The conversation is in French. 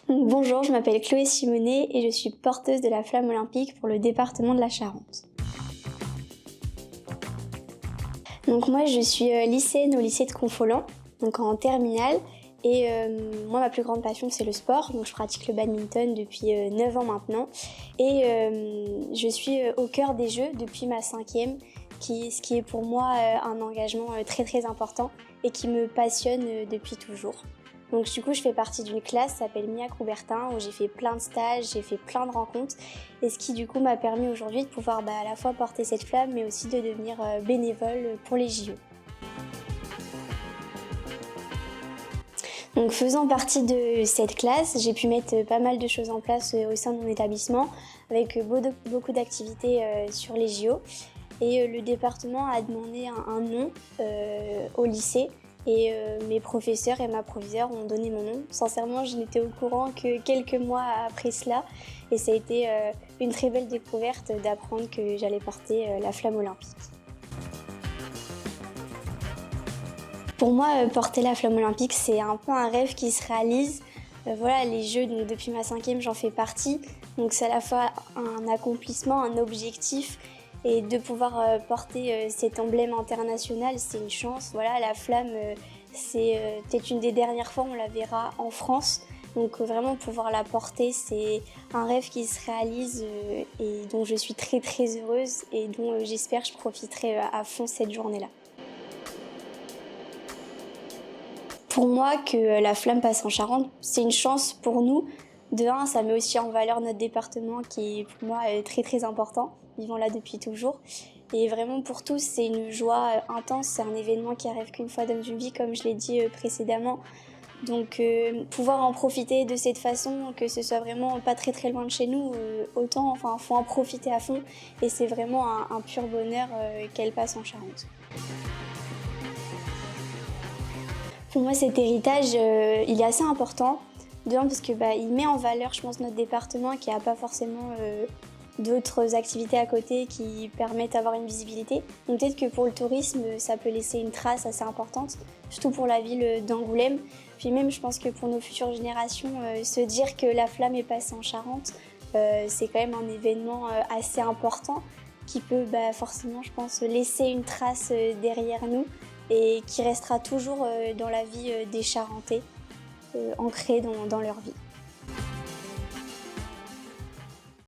Bonjour, je m'appelle Chloé Simonet et je suis porteuse de la flamme olympique pour le département de la Charente. Donc moi je suis lycéenne au lycée de Confolens, donc en terminale. Et moi ma plus grande passion c'est le sport, donc je pratique le badminton depuis 9 ans maintenant. Et je suis au cœur des Jeux depuis ma 5e, ce qui est pour moi un engagement très très important et qui me passionne depuis toujours. Donc du coup je fais partie d'une classe qui s'appelle Mia Coubertin où j'ai fait plein de stages, j'ai fait plein de rencontres et ce qui du coup m'a permis aujourd'hui de pouvoir à la fois porter cette flamme mais aussi de devenir bénévole pour les JO. Donc faisant partie de cette classe, j'ai pu mettre pas mal de choses en place au sein de mon établissement avec beaucoup d'activités sur les JO. Et le département a demandé un nom au lycée et mes professeurs et ma proviseure ont donné mon nom. Sincèrement, je n'étais au courant que quelques mois après cela et ça a été une très belle découverte d'apprendre que j'allais porter la flamme olympique. Pour moi, porter la flamme olympique, c'est un peu un rêve qui se réalise. Voilà, les Jeux, donc depuis ma 5e, j'en fais partie. Donc c'est à la fois un accomplissement, un objectif. Et de pouvoir porter cet emblème international, c'est une chance. Voilà, la flamme, c'est peut-être une des dernières fois où on la verra en France. Donc vraiment pouvoir la porter, c'est un rêve qui se réalise et dont je suis très très heureuse et dont j'espère que je profiterai à fond cette journée-là. Pour moi, que la flamme passe en Charente, c'est une chance pour nous. De un, ça met aussi en valeur notre département qui est pour moi très très important, vivant là depuis toujours. Et vraiment pour tous, c'est une joie intense, c'est un événement qui arrive qu'une fois dans une vie, comme je l'ai dit précédemment. Donc pouvoir en profiter de cette façon, que ce soit vraiment pas très très loin de chez nous, faut en profiter à fond. Et c'est vraiment un pur bonheur qu'elle passe en Charente. Pour moi, cet héritage, il est assez important. De un, parce que il met en valeur, je pense, notre département qui n'a pas forcément d'autres activités à côté qui permettent d'avoir une visibilité. Donc peut-être que pour le tourisme, ça peut laisser une trace assez importante, surtout pour la ville d'Angoulême. Puis même, je pense que pour nos futures générations, se dire que la flamme est passée en Charente, c'est quand même un événement assez important qui peut forcément, je pense, laisser une trace derrière nous et qui restera toujours dans la vie des Charentais, ancrée dans leur vie.